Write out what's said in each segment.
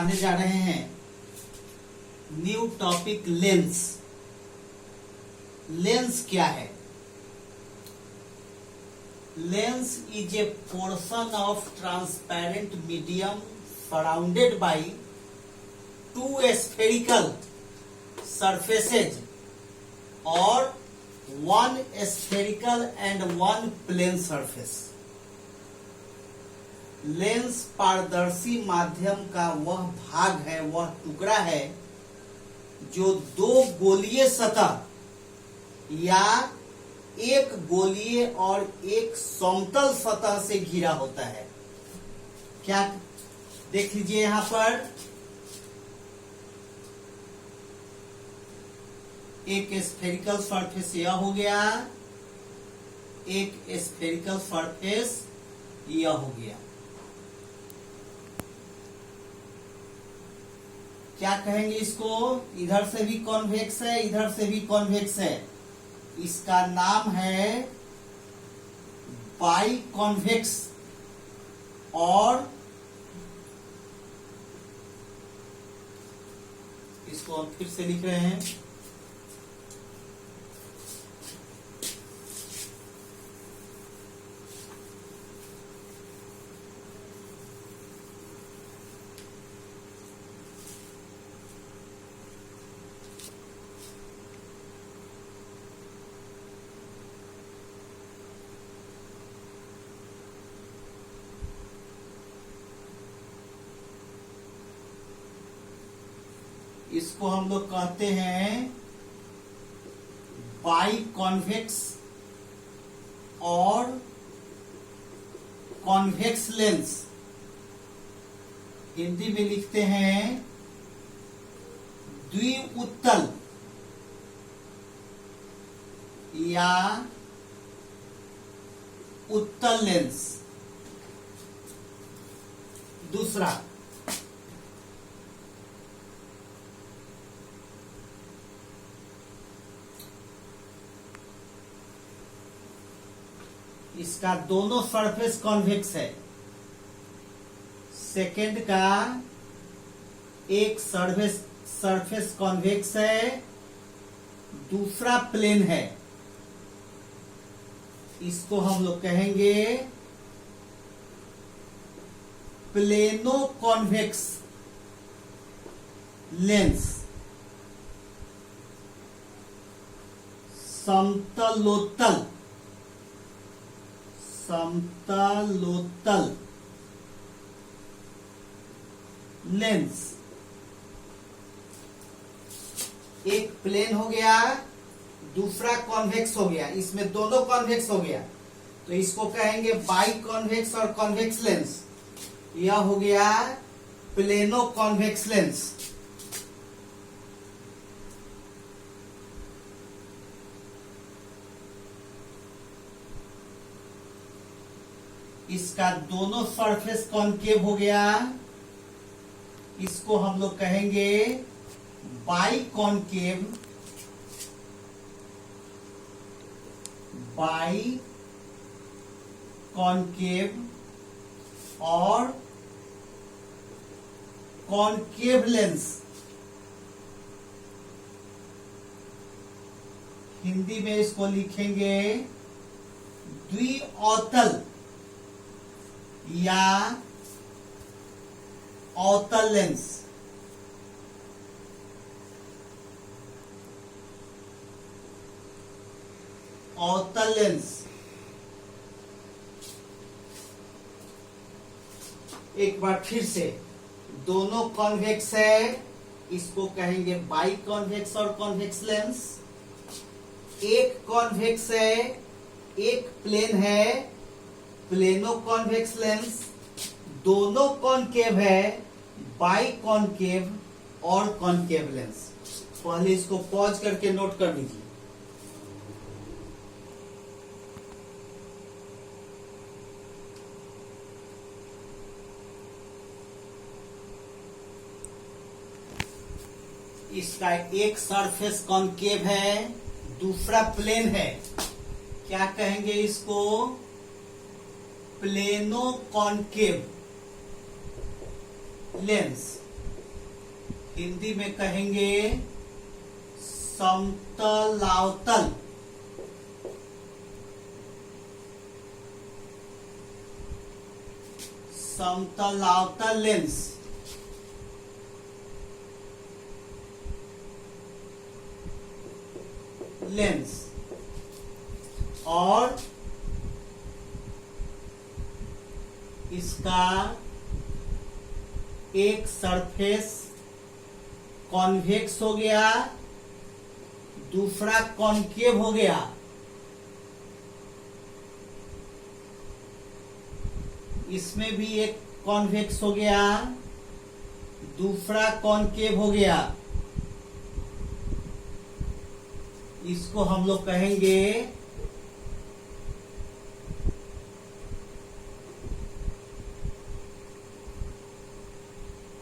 पढ़ाने जा रहे हैं न्यू टॉपिक लेंस। लेंस क्या है? Lens is a portion of transparent medium surrounded by two spherical surfaces और one spherical and one plane surface। Lens पारदर्शी माध्यम का वह भाग है, वह टुकड़ा है जो दो गोलीय सतह या एक गोलीय और एक समतल सतह से घिरा होता है। क्या देख लीजिए यहां पर एक स्फेरिकल सरफेस यह हो गया, एक स्फेरिकल सरफेस यह हो गया। क्या कहेंगे इसको? इधर से भी कॉन्वेक्स है, इधर से भी कॉन्वेक्स है। इसका नाम है बाई कॉन्वेक्स और इसको हम फिर से लिख रहे हैं इसको हम लोग कहते हैं बाई कॉन्वेक्स और कॉन्वेक्स लेंस। हिंदी में लिखते हैं द्विउत्तल या उत्तल लेंस। दूसरा इसका दोनों सरफेस कॉन्वेक्स है। सेकंड का एक सरफेस कॉन्वेक्स है, दूसरा प्लेन है। इसको हम लोग कहेंगे प्लेनो कॉन्वेक्स लेंस। समतलोत्तल लेंस। एक प्लेन हो गया, दूसरा कॉन्वेक्स हो गया, इसमें दोनों कॉन्वेक्स हो गया तो इसको कहेंगे बाई कॉन्वेक्स और कॉन्वेक्स लेंस। यह हो गया प्लेनो कॉन्वेक्स लेंस। इसका दोनों सरफेस कॉन्केव हो गया, इसको हम लोग कहेंगे बाई कॉन्केव और कॉन्केव लेंस। हिंदी में इसको लिखेंगे द्विअवतल या अवतल लेंस। अवतल लेंस एक बार फिर से, दोनों कॉन्वेक्स है, इसको कहेंगे बाई कॉन्वेक्स और कॉन्वेक्स लेंस। एक कॉन्वेक्स है, एक प्लेन है, प्लेनो कॉन्वेक्स लेंस। दोनों कॉन्केव है, बाई कॉन्केव और कॉन्केव लेंस। पहले इसको पॉज करके नोट कर लीजिए। इसका एक सरफेस कॉन्केव है, दूसरा प्लेन है। क्या कहेंगे इसको? Plano concave lens. हिंदी में कहेंगे समतलावतल। समतलावतल लेंस। और इसका एक सरफेस कॉन्वेक्स हो गया, दूसरा कॉनकेव हो गया। इसमें भी एक कॉन्वेक्स हो गया, दूसरा कॉनकेव हो गया। इसको हम लोग कहेंगे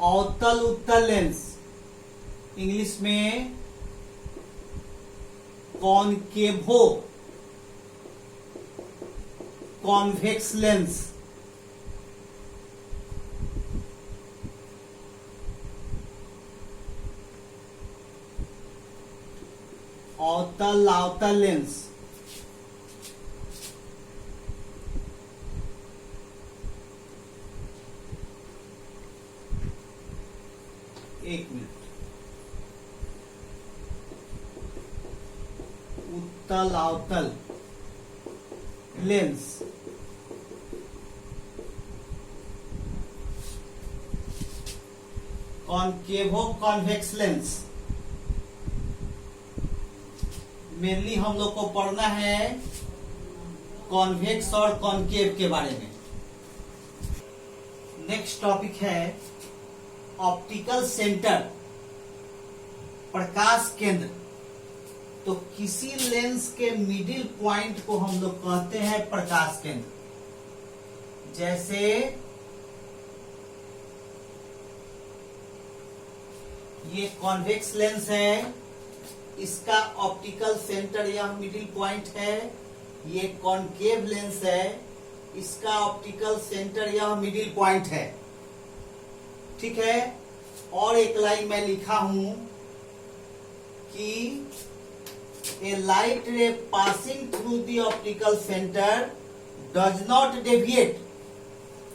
अवतल उत्तल लेंस, इंग्लिश में कॉनकेवो कॉन्वेक्स लेंस। अवतल अवतल लेंस। एक मिनट। उत्तल अवतल लेंस। कॉनकेवो convex lens. मेनली हम लोग को पढ़ना है कॉन्वेक्स और कॉनकेव के बारे में। नेक्स्ट टॉपिक है ऑप्टिकल सेंटर, प्रकाश केंद्र। तो किसी लेंस के मिडिल पॉइंट को हम लोग कहते हैं प्रकाश केंद्र। जैसे ये कॉन्वेक्स लेंस है, इसका ऑप्टिकल सेंटर यह मिडिल पॉइंट है। ये कॉनकेव लेंस है, इसका ऑप्टिकल सेंटर यह मिडिल पॉइंट है। ठीक है। और एक लाइन में लिखा हूं कि a light ray passing through the optical centre does not deviate,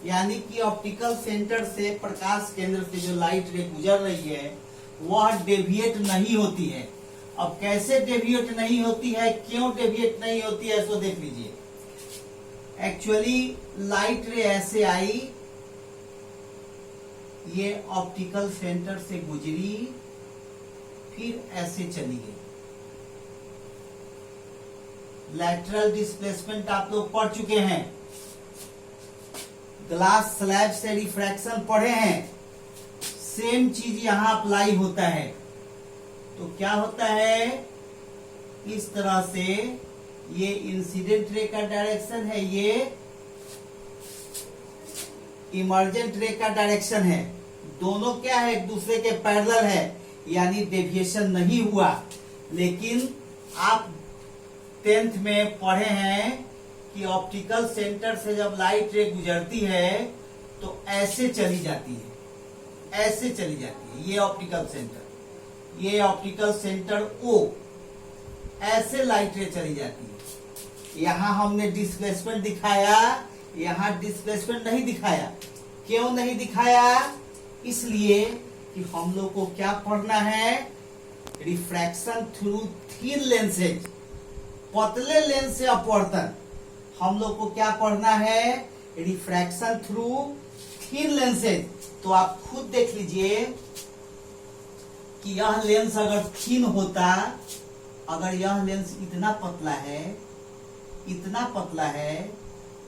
यानी कि ऑप्टिकल सेंटर से, प्रकाश केंद्र से जो लाइट रे गुजर रही है वह डेविएट नहीं होती है। अब कैसे डेविएट नहीं होती है, क्यों डेविएट नहीं होती है, सो देख लीजिए। एक्चुअली लाइट रे ऐसे आई, ये ऑप्टिकल सेंटर से गुजरी, फिर ऐसे चली गई। लैटरल डिस्प्लेसमेंट आप लोग पढ़ चुके हैं, ग्लास स्लैब से रिफ्रैक्शन पढ़े हैं। सेम चीज यहां अप्लाई होता है। तो क्या होता है, इस तरह से ये इंसिडेंट रे का डायरेक्शन है, ये इमर्जेंट रे का डायरेक्शन है। दोनों क्या है, एक दूसरे के पैरेलल है, यानी डेविएशन नहीं हुआ। लेकिन आप 10th में पढ़े हैं कि ऑप्टिकल सेंटर से जब लाइट रे गुजरती है तो ऐसे चली जाती है, ऐसे चली जाती है। ये ऑप्टिकल सेंटर, ये ऑप्टिकल सेंटर O, ऐसे लाइट रे चली जाती है। यहां हमने डिस्प्लेसमेंट दिखाया, यहां डिस्प्लेसमेंट नहीं दिखाया। क्यों नहीं दिखाया? इसलिए कि हम लोग को क्या पढ़ना है, रिफ्रैक्शन थ्रू थिन लेंसेज, पतले लेंस से अपवर्तन। हम लोग को क्या पढ़ना है, रिफ्रैक्शन थ्रू थिन लेंसेज। तो आप खुद देख लीजिए कि यह लेंस अगर थिन होता, अगर यह लेंस इतना पतला है, इतना पतला है,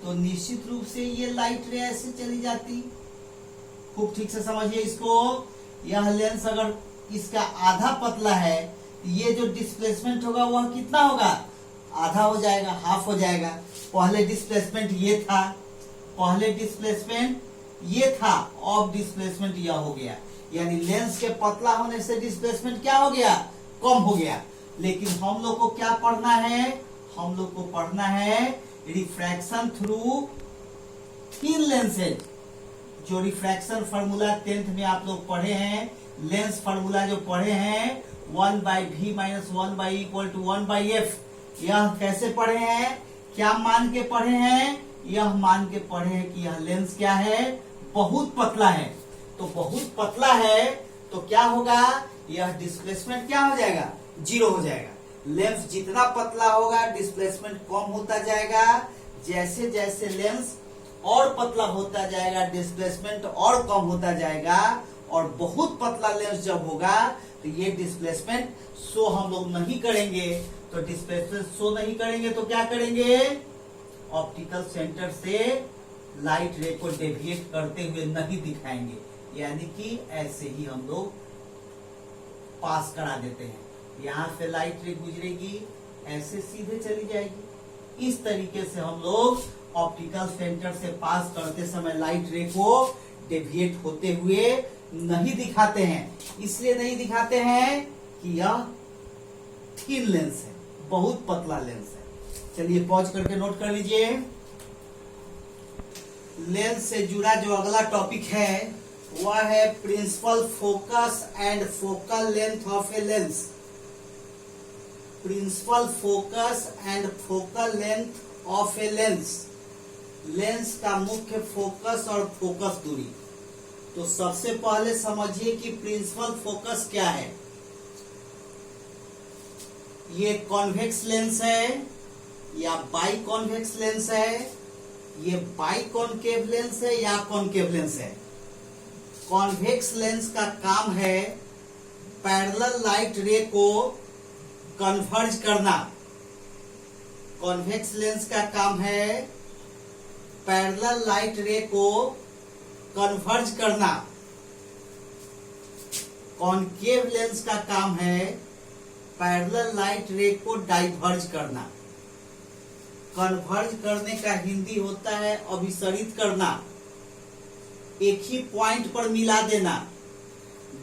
तो निश्चित रूप से ये लाइट रे ऐसे चली जाती। खूब ठीक से समझिए इसको। यह लेंस अगर इसका आधा पतला है, ये जो डिस्प्लेसमेंट होगा वह कितना होगा, आधा हो जाएगा, हाफ हो जाएगा। पहले डिस्प्लेसमेंट ये था, पहले डिस्प्लेसमेंट ये था, अब डिस्प्लेसमेंट यह हो गया। यानी लेंस के पतला होने से डिस्प्लेसमेंट क्या हो गया, कम हो गया। लेकिन हम लोग को क्या पढ़ना है, हम लोग को पढ़ना है रिफ्रैक्शन थ्रू थिन लेंसेज। जो रिफ्रैक्शन फार्मूला 10th में आप लोग पढ़े हैं, लेंस फार्मूला जो पढ़े हैं 1/v minus 1/e equal to 1/f, यह कैसे पढ़े हैं, क्या मान के पढ़े हैं, यह मान के पढ़े हैं कि यह लेंस क्या है, बहुत पतला है। तो बहुत पतला है तो क्या होगा, यह डिस्प्लेसमेंट क्या हो जाएगा, जीरो हो जाएगा। लेंस जितना पतला होगा डिस्प्लेसमेंट कम होता जाएगा, जैसे जैसे लेंस और पतला होता जाएगा डिस्प्लेसमेंट और कम होता जाएगा। और बहुत पतला लेंस जब होगा तो ये डिस्प्लेसमेंट शो हम लोग नहीं करेंगे। तो डिस्प्लेसमेंट शो नहीं करेंगे तो क्या करेंगे, ऑप्टिकल सेंटर से लाइट रे को डेविएट करते हुए नहीं दिखाएंगे, यानी कि ऐसे ही हम लोग पास करा देते हैं। यहां से लाइट रे गुजरेगी, ऐसे सीधे चली जाएगी। इस तरीके से हम लोग ऑप्टिकल सेंटर से पास करते समय लाइट रे को डेविएट होते हुए नहीं दिखाते हैं। इसलिए नहीं दिखाते हैं कि यह थिन लेंस है, बहुत पतला लेंस है। चलिए पॉज करके नोट कर लीजिए। लेंस से जुड़ा जो अगला टॉपिक है वह है principal focus and focal length of a lens. Principal focus and focal length of a lens, lens का मुख्य फोकस और फोकस दूरी। तो सबसे पहले समझिए कि प्रिंसिपल फोकस क्या है। ये कॉन्वेक्स लेंस है या बाई कॉन्वेक्स लेंस है, ये बाई कॉन्केव लेंस है या कॉन्केव लेंस है। कॉन्वेक्स लेंस का काम है पैरेलल लाइट रे को कन्वर्ज करना। कॉन्वेक्स लेंस का काम है पैरेलल लाइट रे को कन्वर्ज करना। कॉन्केव लेंस का काम है पैरेलल लाइट रे को डाइवर्ज करना। कन्वर्ज करने का हिंदी होता है अभिसरित करना, एक ही पॉइंट पर मिला देना।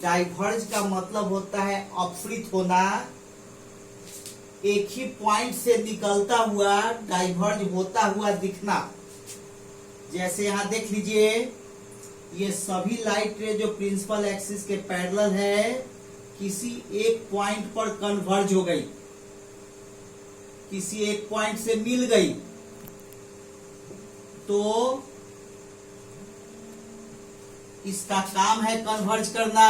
डाइवर्ज का मतलब होता है अपसरित होना, एक ही पॉइंट से निकलता हुआ डाइवर्ज होता हुआ दिखना। जैसे यहां देख लीजिए, ये सभी लाइट रे जो प्रिंसिपल एक्सिस के पैरेलल है किसी एक पॉइंट पर कन्वर्ज हो गई, किसी एक पॉइंट से मिल गई। तो इसका काम है कन्वर्ज करना,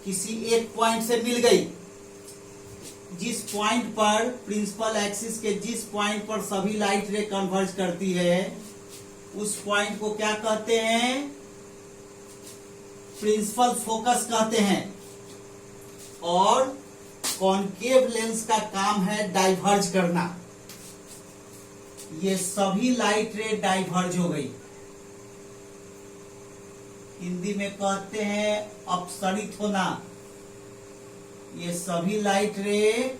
किसी एक पॉइंट से मिल गई। जिस पॉइंट पर प्रिंसिपल एक्सिस के जिस पॉइंट पर सभी लाइट रे कन्वर्ज करती है उस पॉइंट को क्या कहते हैं, प्रिंसिपल फोकस कहते हैं। और कॉन्केव लेंस का काम है डाइवर्ज करना। ये सभी लाइट रे डाइवर्ज हो गई, हिंदी में कहते हैं अपसरित होना। ये सभी लाइट रे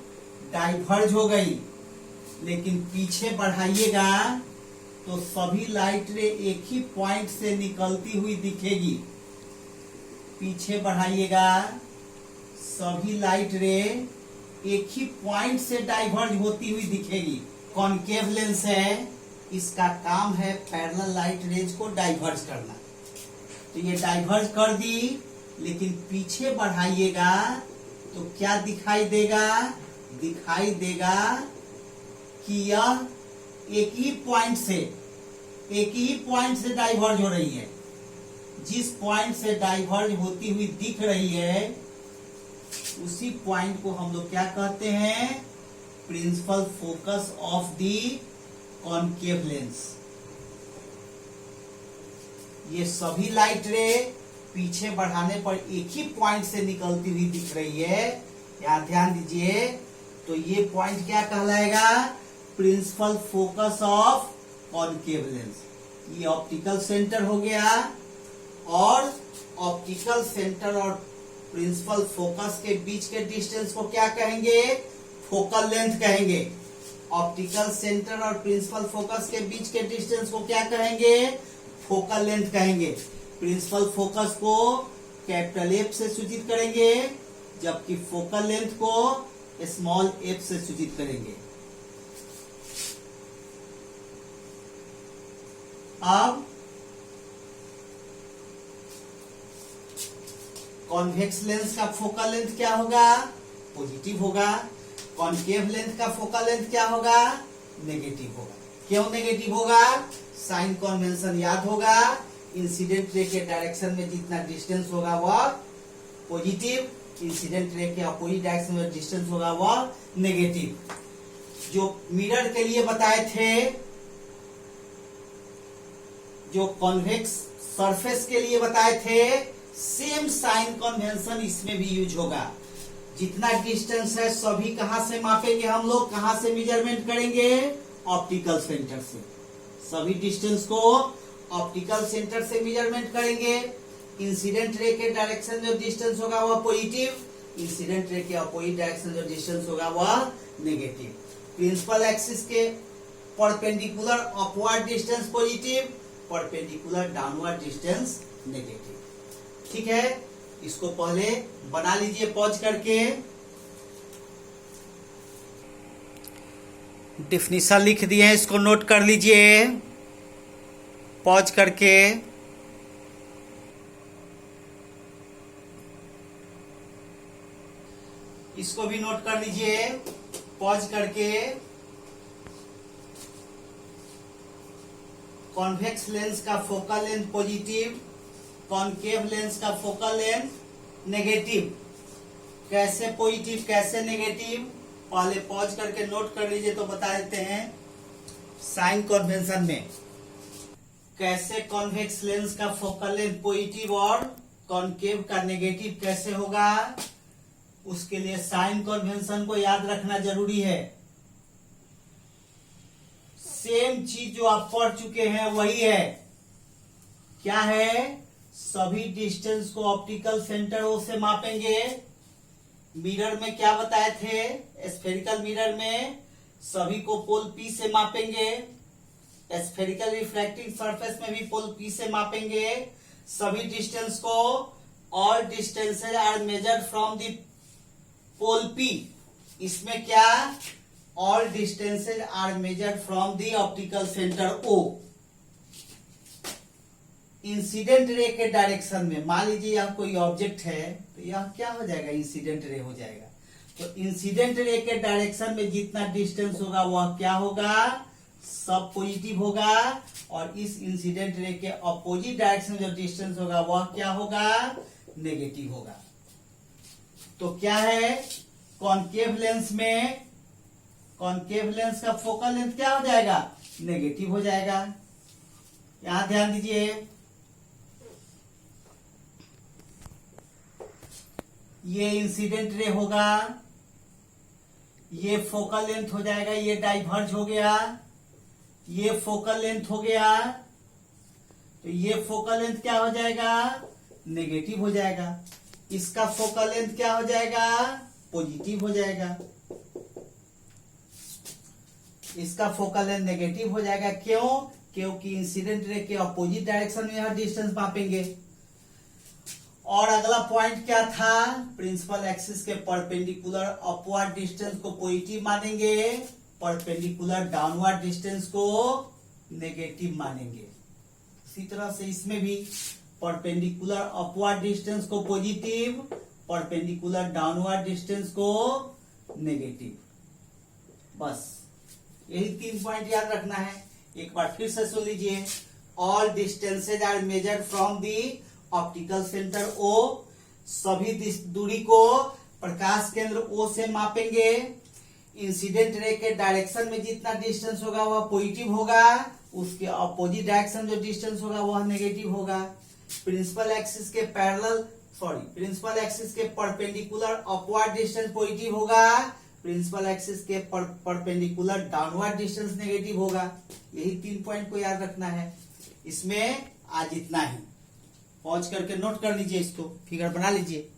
डाइवर्ज हो गई, लेकिन पीछे बढ़ाइएगा तो सभी लाइट रे एक ही पॉइंट से निकलती हुई दिखेगी। पीछे बढ़ाइएगा, सभी लाइट रे एक ही पॉइंट से डाइवर्ज होती हुई दिखेगी। कॉन्केव लेंस है, इसका काम है पैरेलल लाइट रेज को डाइवर्ज करना। तो ये डाइवर्ज कर दी, लेकिन पीछे बढ़ाइएगा तो क्या दिखाई देगा, दिखाई देगा कि यह एक ही पॉइंट से डाइवर्ज हो रही है। जिस पॉइंट से डाइवर्ज होती हुई दिख रही है उसी पॉइंट को हम लोग क्या कहते हैं, principal focus of the concave lens. ये सभी लाइट रे पीछे बढ़ाने पर एक ही पॉइंट से निकलती हुई दिख रही है, यहां ध्यान दीजिए। तो ये पॉइंट क्या कहलाएगा, principal focus of concave lens. ये ऑप्टिकल सेंटर हो गया, और ऑप्टिकल सेंटर और प्रिंसिपल फोकस के बीच के डिस्टेंस को क्या कहेंगे, फोकल लेंथ कहेंगे। ऑप्टिकल सेंटर और प्रिंसिपल फोकस के बीच के डिस्टेंस को क्या कहेंगे, फोकल लेंथ कहेंगे। प्रिंसिपल फोकस को कैपिटल एफ से सूचित करेंगे, जबकि फोकल लेंथ को स्मॉल एफ से सूचित करेंगे। अब कॉन्वेक्स लेंस का फोकल लेंथ क्या होगा, पॉजिटिव होगा। कॉनकेव लेंथ का फोकल लेंथ क्या होगा, नेगेटिव होगा। क्यों नेगेटिव होगा, साइन कन्वेंशन याद होगा, इंसिडेंट रे के डायरेक्शन में जितना डिस्टेंस होगा वह पॉजिटिव, इंसिडेंट रे के अपोजिट डायरेक्शन में डिस्टेंस होगा वह नेगेटिव। जो मिरर के लिए बताए थे, जो कॉन्वेक्स सरफेस के लिए बताए थे, सेम साइन कन्वेंशन इसमें भी यूज होगा। जितना डिस्टेंस है सभी कहां से मापेंगे हम लोग, कहां से मेजरमेंट करेंगे, ऑप्टिकल सेंटर से। सभी डिस्टेंस को ऑप्टिकल सेंटर से मेजरमेंट करेंगे। इंसिडेंट रे के डायरेक्शन जो डिस्टेंस होगा वह पॉजिटिव, इंसिडेंट रे के अपोजिट डायरेक्शन जो डिस्टेंस होगा वह नेगेटिव। प्रिंसिपल एक्सिस के perpendicular upward distance positive, perpendicular downward distance negative. ठीक है, इसको पहले बना लीजिए पॉज करके। डेफिनेशन लिख दिए हैं, इसको नोट कर लीजिए पॉज करके। इसको भी नोट कर लीजिए पॉज करके। कॉन्वेक्स लेंस का focal length positive, concave lens का फोकल लेंथ नेगेटिव। कैसे पॉजिटिव कैसे नेगेटिव, पहले पॉज करके नोट कर लीजिए तो बता देते हैं। साइन कन्वेंशन में कैसे कॉन्वेक्स लेंस का फोकल लेंथ पॉजिटिव और कॉनकेव का नेगेटिव कैसे होगा, उसके लिए साइन कन्वेंशन को याद रखना जरूरी है। सेम चीज जो आप पढ़ चुके हैं वही है। क्या है, सभी डिस्टेंस को ऑप्टिकल सेंटर ओ से मापेंगे। मिरर में क्या बताए थे, स्फेरिकल मिरर में सभी को पोल पी से मापेंगे। स्फेरिकल रिफ्रैक्टिंग सरफेस में भी पोल पी से मापेंगे सभी डिस्टेंस को। All distances are measured from the pole P. इसमें क्या, all distances are measured from the optical centre O. Incident ray के डायरेक्शन में मान लीजिए यह कोई ऑब्जेक्ट है तो यह क्या हो जाएगा, इंसिडेंट रे हो जाएगा। तो इंसिडेंट रे के डायरेक्शन में जितना डिस्टेंस होगा वह क्या होगा, सब पॉजिटिव होगा। और इस इंसिडेंट रे के अपोजिट डायरेक्शन में जो डिस्टेंस होगा वह क्या होगा, नेगेटिव होगा। तो क्या है, कॉनकेव लेंस में कॉनकेव लेंस का फोकल लेंथ क्या हो जाएगा, नेगेटिव हो जाएगा। यहां ध्यान दीजिए, ये इंसिडेंट रे होगा, ये फोकल लेंथ हो जाएगा, ये डाइवर्ज हो गया, ये फोकल लेंथ हो गया। तो ये फोकल लेंथ क्या हो जाएगा, नेगेटिव हो जाएगा। इसका फोकल लेंथ क्या हो जाएगा, पॉजिटिव हो जाएगा। इसका फोकल लेंथ नेगेटिव हो जाएगा। क्यों, क्योंकि इंसिडेंट रे के अपोजिट डायरेक्शन में यह डिस्टेंस मापेंगे। और अगला पॉइंट क्या था, प्रिंसिपल एक्सिस के परपेंडिकुलर अपवर्ड डिस्टेंस को पॉजिटिव मानेंगे, परपेंडिकुलर डाउनवर्ड डिस्टेंस को नेगेटिव मानेंगे। इसी तरह से इसमें भी परपेंडिकुलर अपवर्ड डिस्टेंस को पॉजिटिव, परपेंडिकुलर डाउनवर्ड डिस्टेंस को नेगेटिव। बस यही 3 पॉइंट याद रखना है। एक बार फिर से सुन लीजिए। All distances are measured from the optical centre O. सभी दूरी को प्रकाश केंद्र ओ से मापेंगे। इंसिडेंट रे के डायरेक्शन में जितना डिस्टेंस होगा वह पॉजिटिव होगा, उसके अपोजिट डायरेक्शन जो डिस्टेंस होगा वह नेगेटिव होगा। प्रिंसिपल एक्सिस के प्रिंसिपल एक्सिस के परपेंडिकुलर अपवर्ड डिस्टेंस पॉजिटिव होगा, प्रिंसिपल एक्सिस के परपेंडिकुलर डाउनवर्ड डिस्टेंस नेगेटिव होगा। यही 3 पॉइंट को याद रखना है। इसमें आज इतना ही। पॉज करके नोट कर लीजिए, इसको फिगर बना लीजिए।